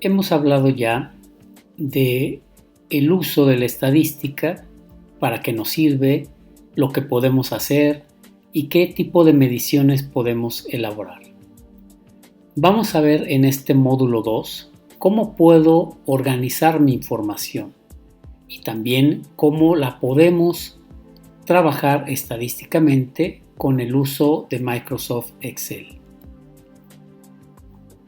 Hemos hablado ya de el uso de la estadística, para qué nos sirve, lo que podemos hacer y qué tipo de mediciones podemos elaborar. Vamos a ver en este módulo 2 cómo puedo organizar mi información y también cómo la podemos trabajar estadísticamente con el uso de Microsoft Excel.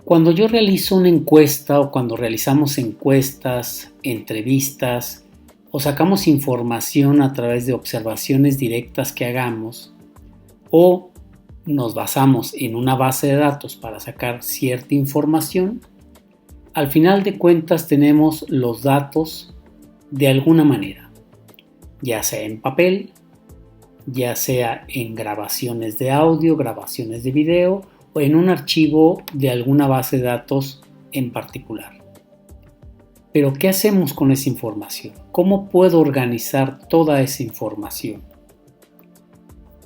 Cuando yo realizo una encuesta o cuando realizamos encuestas, entrevistas o sacamos información a través de observaciones directas que hagamos o nos basamos en una base de datos para sacar cierta información, al final de cuentas tenemos los datos de alguna manera, ya sea en papel, ya sea en grabaciones de audio, grabaciones de video o en un archivo de alguna base de datos en particular. Pero ¿qué hacemos con esa información? ¿Cómo puedo organizar toda esa información?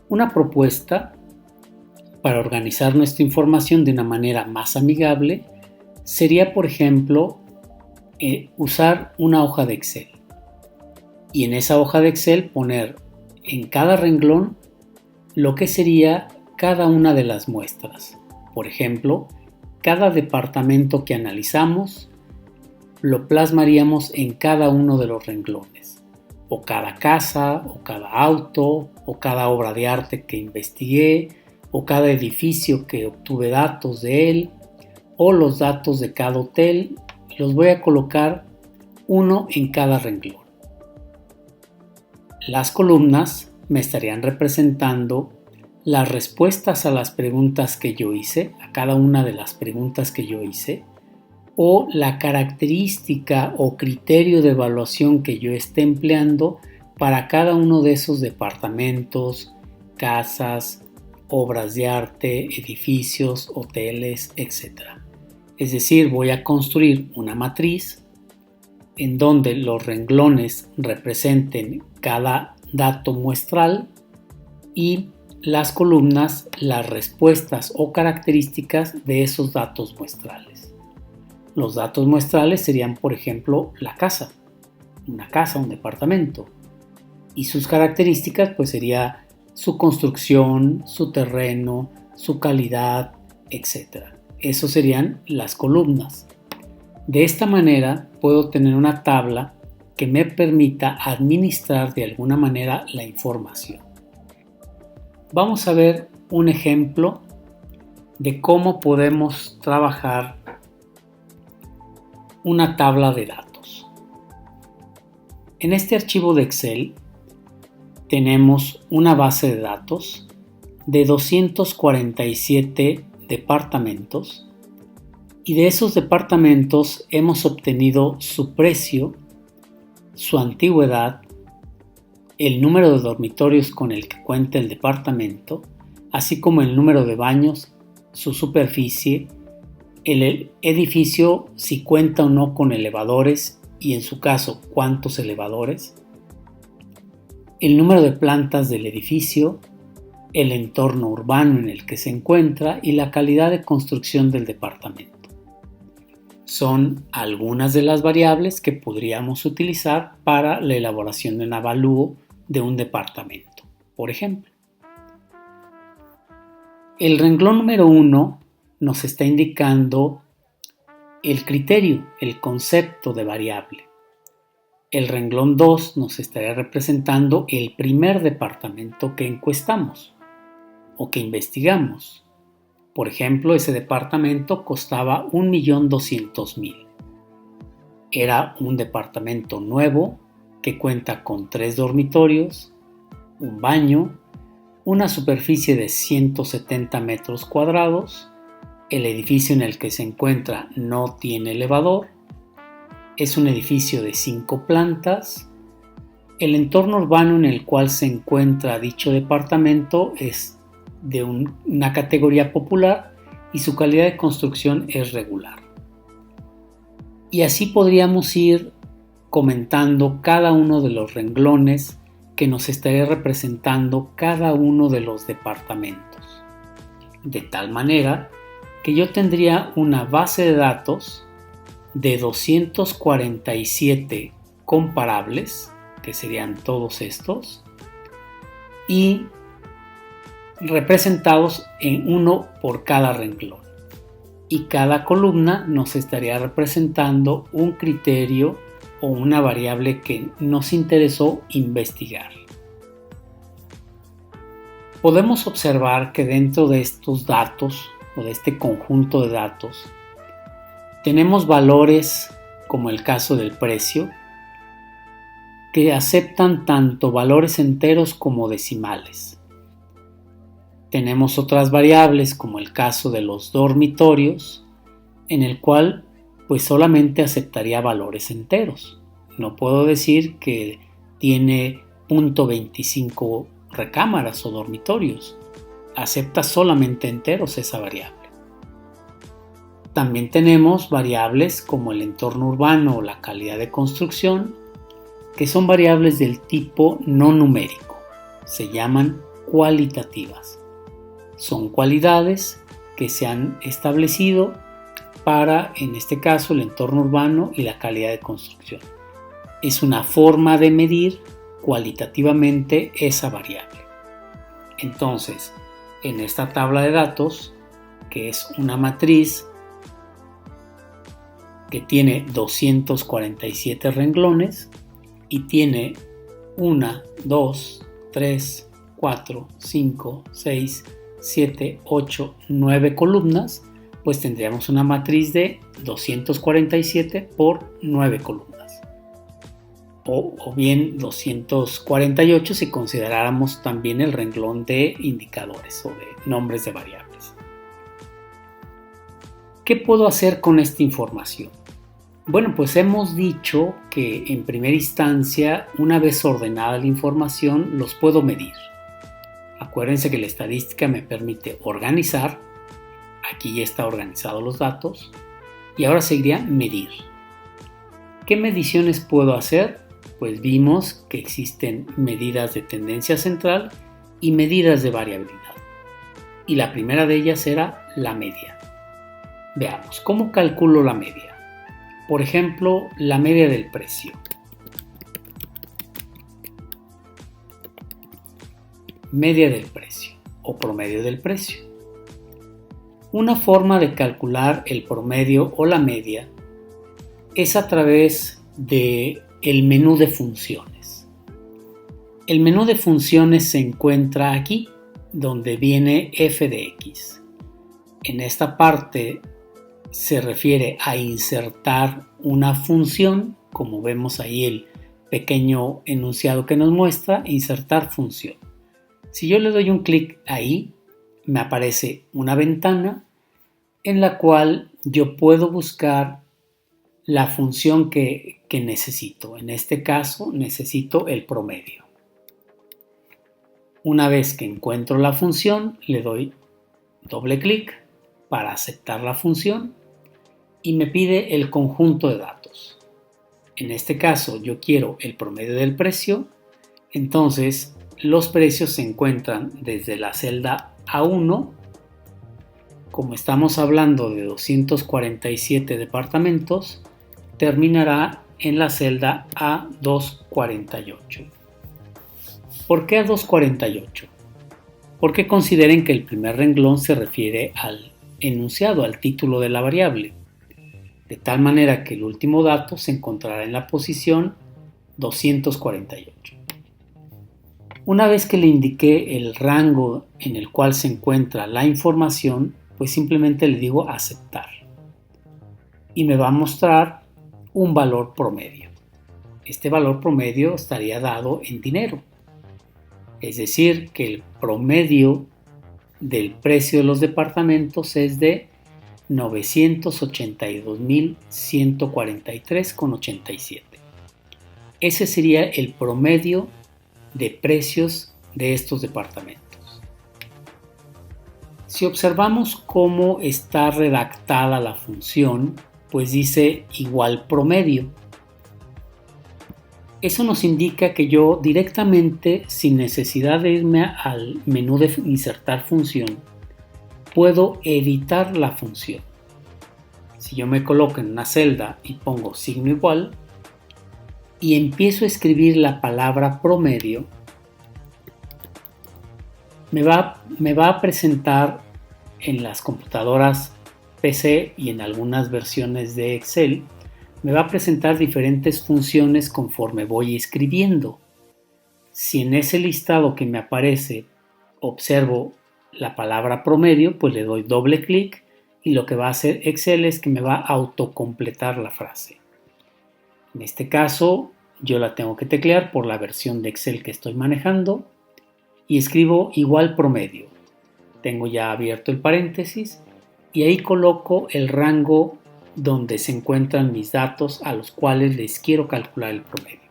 Una propuesta para organizar nuestra información de una manera más amigable sería, por ejemplo, usar una hoja de Excel. Y en esa hoja de Excel poner en cada renglón lo que sería cada una de las muestras. Por ejemplo, cada departamento que analizamos lo plasmaríamos en cada uno de los renglones, o cada casa, o cada auto, o cada obra de arte que investigué, o cada edificio que obtuve datos de él, o los datos de cada hotel, los voy a colocar uno en cada renglón. Las columnas me estarían representando las respuestas a las preguntas que yo hice, a cada una de las preguntas que yo hice, o la característica o criterio de evaluación que yo esté empleando para cada uno de esos departamentos, casas, obras de arte, edificios, hoteles, etc. Es decir, voy a construir una matriz en donde los renglones representen cada dato muestral y las columnas las respuestas o características de esos datos muestrales. Los datos muestrales serían, por ejemplo, la casa, una casa, un departamento, y sus características pues sería su construcción, su terreno, su calidad, etc. Esos serían las columnas. De esta manera puedo tener una tabla que me permita administrar de alguna manera la información. Vamos a ver un ejemplo de cómo podemos trabajar una tabla de datos. En este archivo de Excel tenemos una base de datos de 247 departamentos y de esos departamentos hemos obtenido su precio, su antigüedad, el número de dormitorios con el que cuenta el departamento, así como el número de baños, su superficie, el edificio si cuenta o no con elevadores y en su caso cuántos elevadores, el número de plantas del edificio, el entorno urbano en el que se encuentra y la calidad de construcción del departamento. Son algunas de las variables que podríamos utilizar para la elaboración de un avalúo de un departamento, por ejemplo. El renglón número 1 nos está indicando el criterio, el concepto de variable. El renglón 2 nos estaría representando el primer departamento que encuestamos o que investigamos. Por ejemplo, ese departamento costaba 1.200.000. Era un departamento nuevo que cuenta con 3 dormitorios, un baño, una superficie de 170 metros cuadrados, el edificio en el que se encuentra no tiene elevador, es un edificio de 5 plantas, el entorno urbano en el cual se encuentra dicho departamento es de una categoría popular y su calidad de construcción es regular. Y así podríamos ir comentando cada uno de los renglones que nos estaría representando cada uno de los departamentos. De tal manera que yo tendría una base de datos de 247 comparables, que serían todos estos, y representados en uno por cada renglón. Y cada columna nos estaría representando un criterio o una variable que nos interesó investigar. Podemos observar que dentro de estos datos o de este conjunto de datos tenemos valores como el caso del precio que aceptan tanto valores enteros como decimales. Tenemos otras variables como el caso de los dormitorios en el cual pues solamente aceptaría valores enteros. No puedo decir que tiene 0.25 recámaras o dormitorios. Acepta solamente enteros esa variable. También tenemos variables como el entorno urbano o la calidad de construcción, que son variables del tipo no numérico. Se llaman cualitativas. Son cualidades que se han establecido para, en este caso, el entorno urbano y la calidad de construcción. Es una forma de medir cualitativamente esa variable. Entonces, en esta tabla de datos, que es una matriz que tiene 247 renglones y tiene 1, 2, 3, 4, 5, 6, 7, 8, 9 columnas, pues tendríamos una matriz de 247 por 9 columnas. O bien 248 si consideráramos también el renglón de indicadores o de nombres de variables. ¿Qué puedo hacer con esta información? Bueno, pues hemos dicho que en primera instancia, una vez ordenada la información, los puedo medir. Acuérdense que la estadística me permite organizar. Aquí ya está organizados los datos. Y ahora seguiría medir. ¿Qué mediciones puedo hacer? Pues vimos que existen medidas de tendencia central y medidas de variabilidad. Y la primera de ellas era la media. Veamos, ¿cómo calculo la media? Por ejemplo, la media del precio. Media del precio o promedio del precio. Una forma de calcular el promedio o la media es a través de el menú de funciones. El menú de funciones se encuentra aquí, donde viene f de x. En esta parte se refiere a insertar una función, como vemos ahí el pequeño enunciado que nos muestra, insertar función. Si yo le doy un clic ahí, me aparece una ventana en la cual yo puedo buscar la función que necesito. En este caso necesito el promedio. Una vez que encuentro la función, le doy doble clic para aceptar la función y me pide el conjunto de datos. En este caso yo quiero el promedio del precio, entonces los precios se encuentran desde la celda A1. Como estamos hablando de 247 departamentos, terminará en la celda A248. ¿Por qué A248? Porque consideren que el primer renglón se refiere al enunciado, al título de la variable, de tal manera que el último dato se encontrará en la posición 248. Una vez que le indiqué el rango en el cual se encuentra la información, pues simplemente le digo aceptar. Y me va a mostrar un valor promedio. Este valor promedio estaría dado en dinero. Es decir, que el promedio del precio de los departamentos es de 982.143,87. Ese sería el promedio de precios de estos departamentos. Si observamos cómo está redactada la función, pues dice igual promedio. Eso nos indica que yo directamente, sin necesidad de irme al menú de insertar función, puedo editar la función. Si yo me coloco en una celda y pongo signo igual y empiezo a escribir la palabra promedio, me va a presentar en las computadoras PC y en algunas versiones de Excel, me va a presentar diferentes funciones conforme voy escribiendo. Si en ese listado que me aparece observo la palabra promedio, pues le doy doble clic y lo que va a hacer Excel es que me va a autocompletar la frase. En este caso, yo la tengo que teclear por la versión de Excel que estoy manejando y escribo igual promedio. Tengo ya abierto el paréntesis y ahí coloco el rango donde se encuentran mis datos a los cuales les quiero calcular el promedio,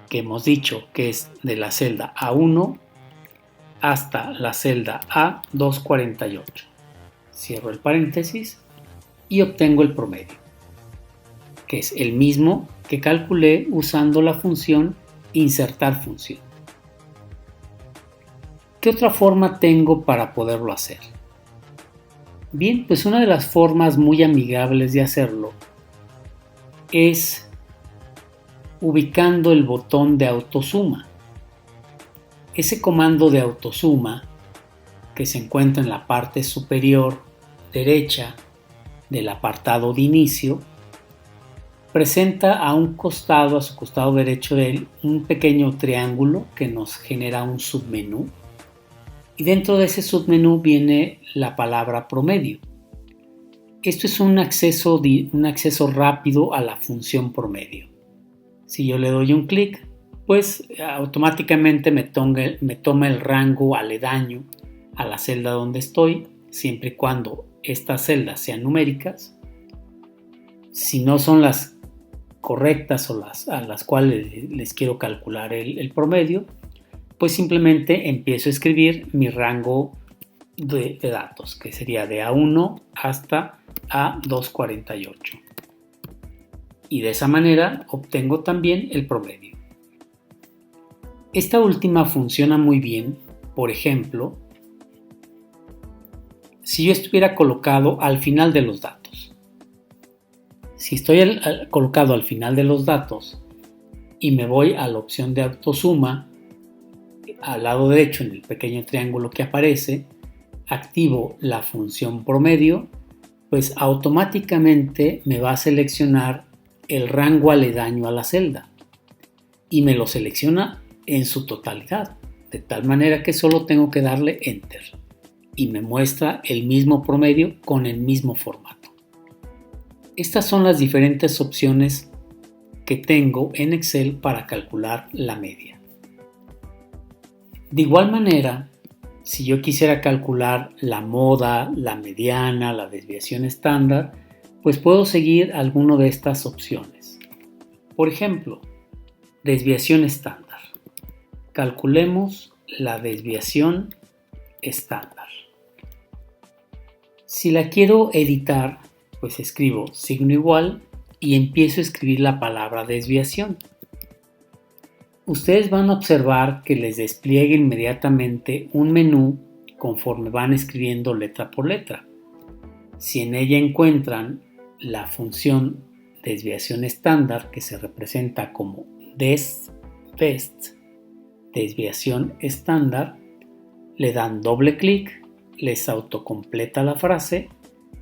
que hemos dicho que es de la celda A1 hasta la celda A248. Cierro el paréntesis y obtengo el promedio, que es el mismo que calculé usando la función insertar función. ¿Qué otra forma tengo para poderlo hacer? Bien, pues una de las formas muy amigables de hacerlo es ubicando el botón de autosuma. Ese comando de autosuma, que se encuentra en la parte superior derecha del apartado de inicio, presenta a su costado derecho de él, un pequeño triángulo que nos genera un submenú. Y dentro de ese submenú viene la palabra promedio. Esto es un acceso rápido a la función promedio. Si yo le doy un clic, pues automáticamente me toma el rango aledaño a la celda donde estoy, siempre y cuando estas celdas sean numéricas. Si no son las correctas o a las cuales les quiero calcular el promedio, pues simplemente empiezo a escribir mi rango de datos, que sería de A1 hasta A248. Y de esa manera obtengo también el promedio. Esta última funciona muy bien, por ejemplo, si yo estuviera colocado al final de los datos. Si estoy colocado al final de los datos y me voy a la opción de autosuma, al lado derecho en el pequeño triángulo que aparece, activo la función promedio, pues automáticamente me va a seleccionar el rango aledaño a la celda y me lo selecciona en su totalidad, de tal manera que solo tengo que darle Enter y me muestra el mismo promedio con el mismo formato. Estas son las diferentes opciones que tengo en Excel para calcular la media. De igual manera, si yo quisiera calcular la moda, la mediana, la desviación estándar, pues puedo seguir alguna de estas opciones. Por ejemplo, desviación estándar. Calculemos la desviación estándar. Si la quiero editar, pues escribo signo igual y empiezo a escribir la palabra desviación. Ustedes van a observar que les despliegue inmediatamente un menú conforme van escribiendo letra por letra. Si en ella encuentran la función desviación estándar, que se representa como desbest, desviación estándar, le dan doble clic, les autocompleta la frase,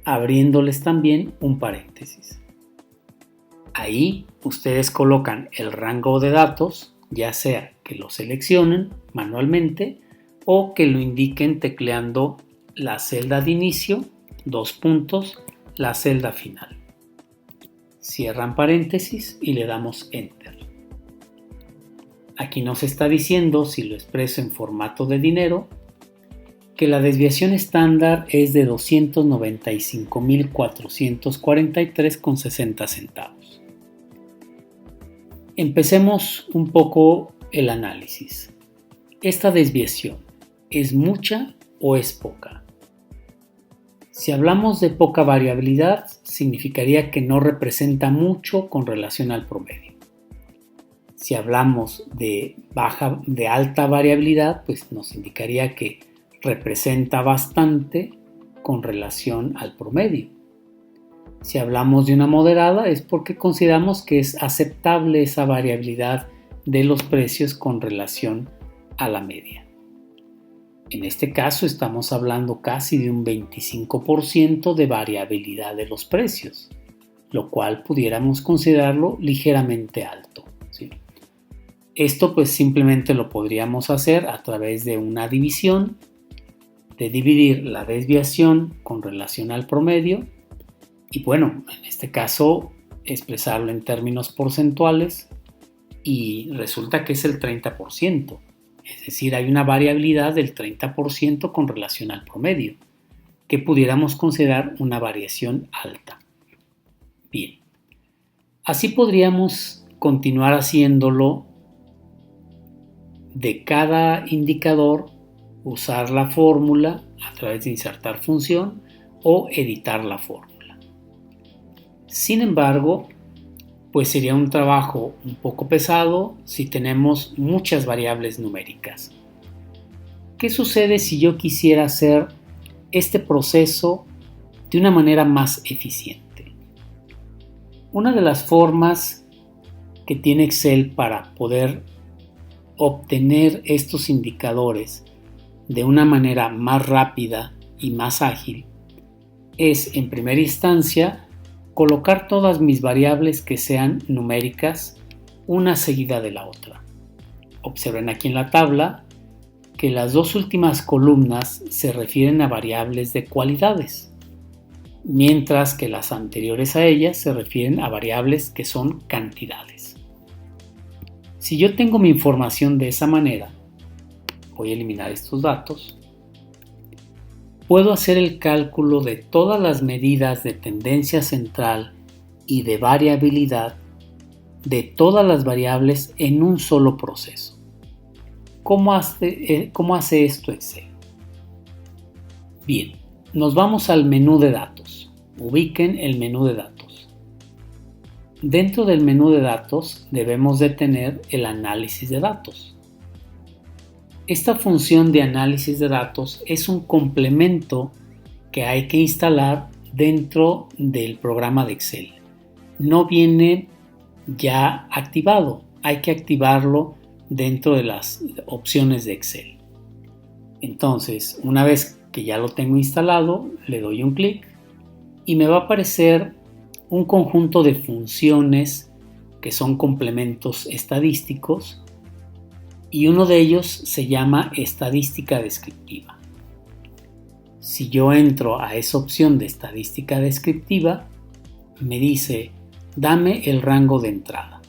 abriéndoles también un paréntesis. Ahí ustedes colocan el rango de datos, ya sea que lo seleccionen manualmente o que lo indiquen tecleando la celda de inicio, la celda final. Cierran paréntesis y le damos Enter. Aquí nos está diciendo, si lo expreso en formato de dinero, que la desviación estándar es de 295.443,60 centavos. Empecemos un poco el análisis. ¿Esta desviación es mucha o es poca? Si hablamos de poca variabilidad, significaría que no representa mucho con relación al promedio. Si hablamos de alta variabilidad, pues nos indicaría que representa bastante con relación al promedio. Si hablamos de una moderada es porque consideramos que es aceptable esa variabilidad de los precios con relación a la media. En este caso estamos hablando casi de un 25% de variabilidad de los precios, lo cual pudiéramos considerarlo ligeramente alto, ¿sí? Esto pues simplemente lo podríamos hacer a través de una división, de dividir la desviación con relación al promedio y bueno, en este caso expresarlo en términos porcentuales y resulta que es el 30%. Es decir, hay una variabilidad del 30% con relación al promedio, que pudiéramos considerar una variación alta. Bien, así podríamos continuar haciéndolo de cada indicador, usar la fórmula a través de insertar función o editar la fórmula. Sin embargo, pues sería un trabajo un poco pesado si tenemos muchas variables numéricas. ¿Qué sucede si yo quisiera hacer este proceso de una manera más eficiente? Una de las formas que tiene Excel para poder obtener estos indicadores de una manera más rápida y más ágil es, en primera instancia, colocar todas mis variables que sean numéricas una seguida de la otra. Observen aquí en la tabla que las dos últimas columnas se refieren a variables de cualidades, mientras que las anteriores a ellas se refieren a variables que son cantidades. Si yo tengo mi información de esa manera, voy a eliminar estos datos, puedo hacer el cálculo de todas las medidas de tendencia central y de variabilidad de todas las variables en un solo proceso. ¿Cómo hace esto Excel? Bien, nos vamos al menú de datos. Ubiquen el menú de datos. Dentro del menú de datos debemos de tener el análisis de datos. Esta función de análisis de datos es un complemento que hay que instalar dentro del programa de Excel. No viene ya activado, hay que activarlo dentro de las opciones de Excel. Entonces, una vez que ya lo tengo instalado, le doy un clic y me va a aparecer un conjunto de funciones que son complementos estadísticos y uno de ellos se llama estadística descriptiva. Si yo entro a esa opción de estadística descriptiva, me dice, dame el rango de entrada.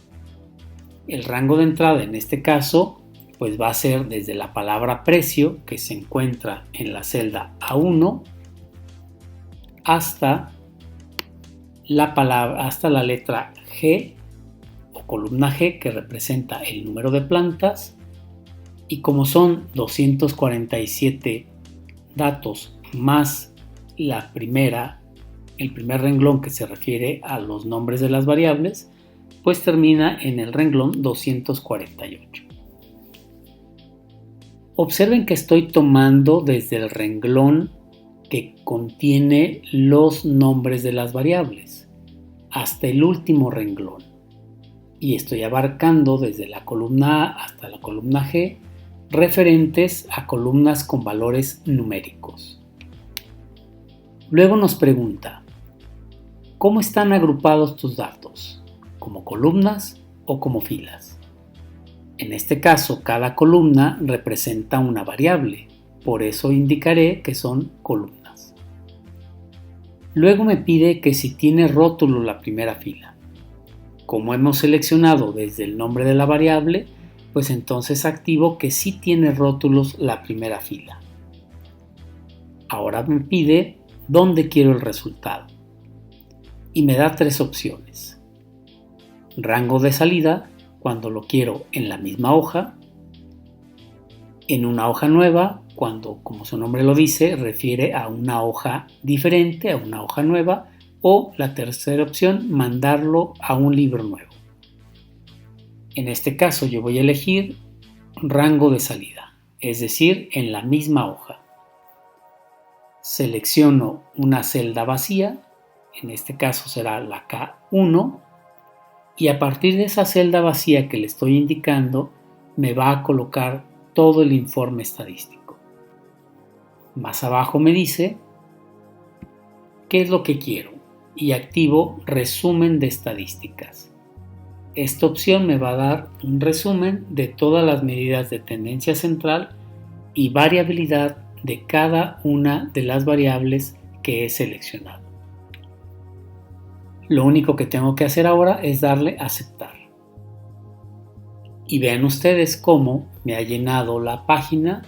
El rango de entrada en este caso pues va a ser desde la palabra precio, que se encuentra en la celda A1, hasta la letra G o columna G, que representa el número de plantas, y como son 247 datos más el primer renglón que se refiere a los nombres de las variables, pues termina en el renglón 248. Observen que estoy tomando desde el renglón que contiene los nombres de las variables hasta el último renglón, y estoy abarcando desde la columna A hasta la columna G referentes a columnas con valores numéricos. Luego nos pregunta, ¿cómo están agrupados tus datos? ¿Como columnas o como filas? En este caso, cada columna representa una variable, por eso indicaré que son columnas. Luego me pide que si tiene rótulo la primera fila. Como hemos seleccionado desde el nombre de la variable, pues entonces activo que sí tiene rótulos la primera fila. Ahora me pide dónde quiero el resultado y me da tres opciones. Rango de salida, cuando lo quiero en la misma hoja, en una hoja nueva, cuando, como su nombre lo dice, refiere a una hoja diferente, a una hoja nueva, o la tercera opción, mandarlo a un libro nuevo. En este caso yo voy a elegir rango de salida, es decir, en la misma hoja. Selecciono una celda vacía, en este caso será la K1, y a partir de esa celda vacía que le estoy indicando, me va a colocar todo el informe estadístico. Más abajo me dice qué es lo que quiero y activo resumen de estadísticas. Esta opción me va a dar un resumen de todas las medidas de tendencia central y variabilidad de cada una de las variables que he seleccionado. Lo único que tengo que hacer ahora es darle a aceptar. Y vean ustedes cómo me ha llenado la página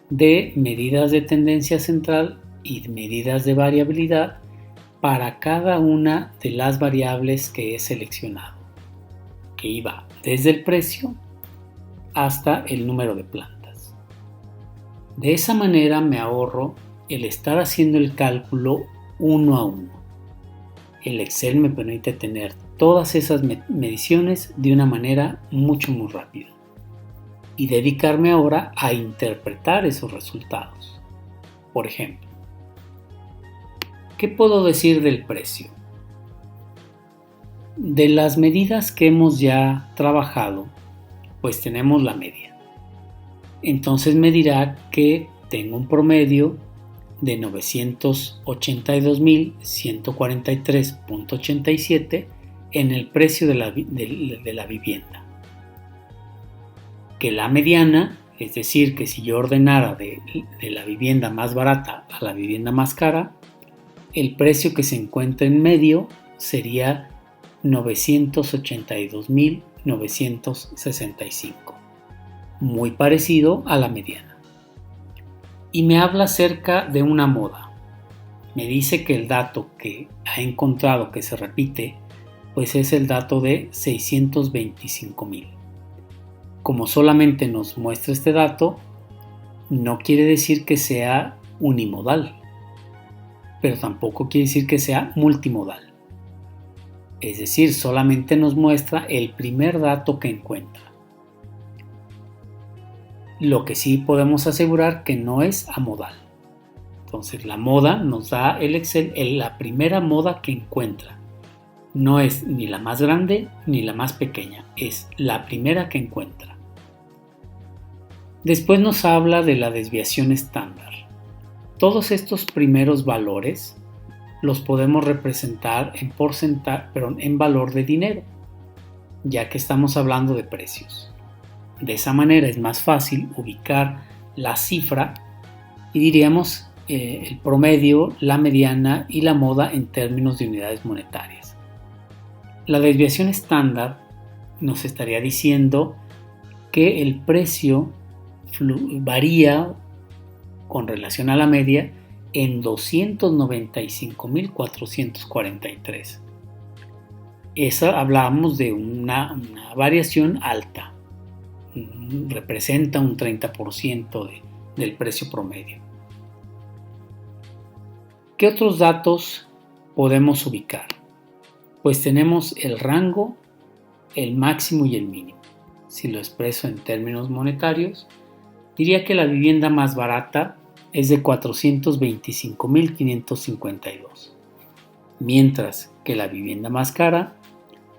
de medidas de tendencia central y medidas de variabilidad para cada una de las variables que he seleccionado, que iba desde el precio hasta el número de plantas. De esa manera me ahorro el estar haciendo el cálculo uno a uno. El Excel me permite tener todas esas mediciones de una manera muy rápida y dedicarme ahora a interpretar esos resultados. Por ejemplo, ¿qué puedo decir del precio? De las medidas que hemos ya trabajado, pues tenemos la media. Entonces me dirá que tengo un promedio de 982.143.87 en el precio de la vivienda. Que la mediana, es decir, que si yo ordenara de la vivienda más barata a la vivienda más cara, el precio que se encuentra en medio sería 982.965, muy parecido a la mediana. Y me habla acerca de una moda. Me dice que el dato que ha encontrado que se repite, pues es el dato de 625.000. Como solamente nos muestra este dato, no quiere decir que sea unimodal, pero tampoco quiere decir que sea multimodal. Es decir, solamente nos muestra el primer dato que encuentra. Lo que sí podemos asegurar que no es amodal. Entonces la moda nos da el Excel la primera moda que encuentra. No es ni la más grande ni la más pequeña, es la primera que encuentra. Después nos habla de la desviación estándar. Todos estos primeros valores los podemos representar en valor de dinero, ya que estamos hablando de precios. De esa manera es más fácil ubicar la cifra y diríamos el promedio, la mediana y la moda en términos de unidades monetarias. La desviación estándar nos estaría diciendo que el precio varía con relación a la media en 295.443. Esa hablamos de una variación alta. Representa un 30% del precio promedio. ¿Qué otros datos podemos ubicar? Pues tenemos el rango, el máximo y el mínimo. Si lo expreso en términos monetarios, diría que la vivienda más barata es de 425.552, mientras que la vivienda más cara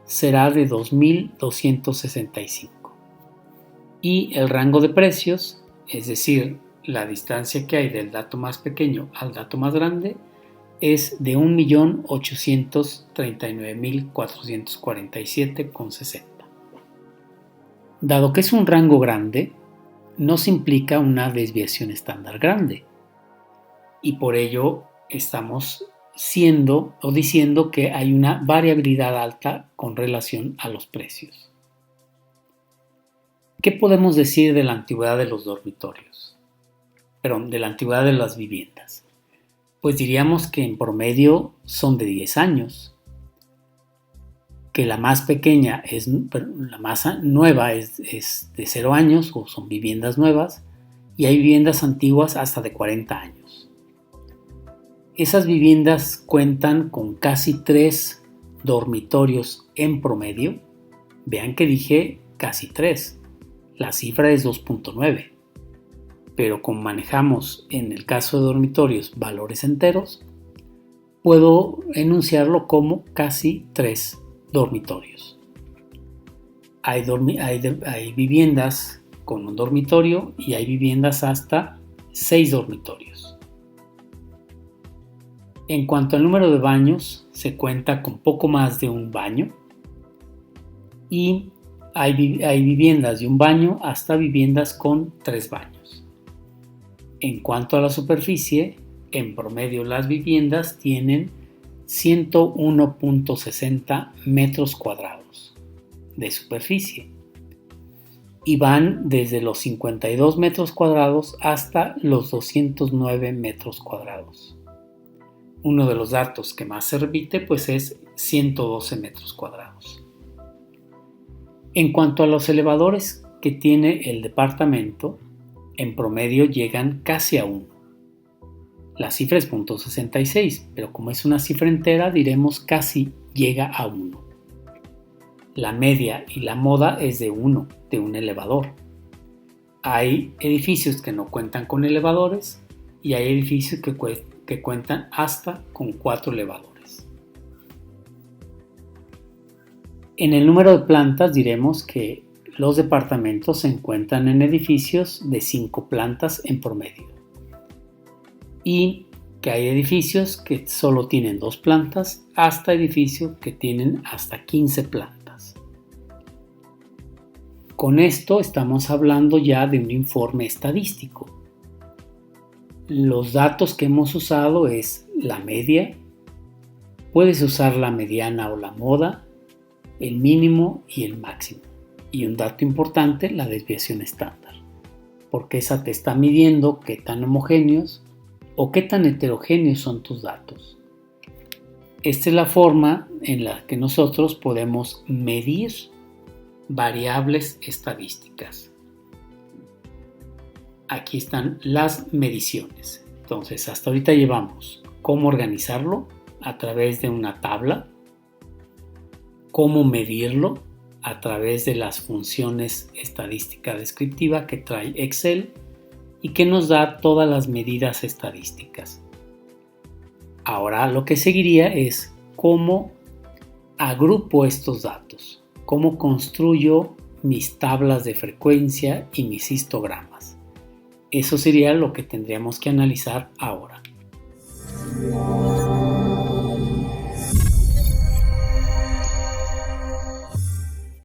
será de 2.265. Y el rango de precios, es decir, la distancia que hay del dato más pequeño al dato más grande, es de 1.839.447,60. Dado que es un rango grande, nos implica una desviación estándar grande, y por ello estamos diciendo que hay una variabilidad alta con relación a los precios. ¿Qué podemos decir de la antigüedad de los dormitorios? De la antigüedad de las viviendas. Pues diríamos que en promedio son de 10 años, que la más pequeña la más nueva es de 0 años, o son viviendas nuevas, y hay viviendas antiguas hasta de 40 años. Esas viviendas cuentan con casi 3 dormitorios en promedio. Vean que dije casi 3. La cifra es 2.9, pero como manejamos en el caso de dormitorios valores enteros, puedo enunciarlo como casi 3 dormitorios. Hay viviendas con un dormitorio y hay viviendas hasta 6 dormitorios. En cuanto al número de baños, se cuenta con poco más de un baño y hay viviendas de un baño hasta viviendas con 3 baños. En cuanto a la superficie, en promedio las viviendas tienen 101.60 metros cuadrados de superficie y van desde los 52 metros cuadrados hasta los 209 metros cuadrados. Uno de los datos que más se repite pues es 112 metros cuadrados. En cuanto a los elevadores que tiene el departamento, en promedio llegan casi a 1. La cifra es 0.66, pero como es una cifra entera, diremos casi llega a 1. La media y la moda es de 1, de un elevador. Hay edificios que no cuentan con elevadores y hay edificios que cuentan hasta con 4 elevadores. En el número de plantas diremos que los departamentos se encuentran en edificios de 5 plantas en promedio. Y que hay edificios que solo tienen 2 plantas hasta edificios que tienen hasta 15 plantas. Con esto estamos hablando ya de un informe estadístico. Los datos que hemos usado es la media, puedes usar la mediana o la moda, el mínimo y el máximo. Y un dato importante, la desviación estándar, porque esa te está midiendo qué tan homogéneos o qué tan heterogéneos son tus datos. Esta es la forma en la que nosotros podemos medir variables estadísticas. Aquí están las mediciones. Entonces, hasta ahorita llevamos cómo organizarlo a través de una tabla, cómo medirlo a través de las funciones estadística descriptiva que trae Excel y que nos da todas las medidas estadísticas. Ahora lo que seguiría es cómo agrupo estos datos, cómo construyo mis tablas de frecuencia y mis histogramas. Eso sería lo que tendríamos que analizar ahora.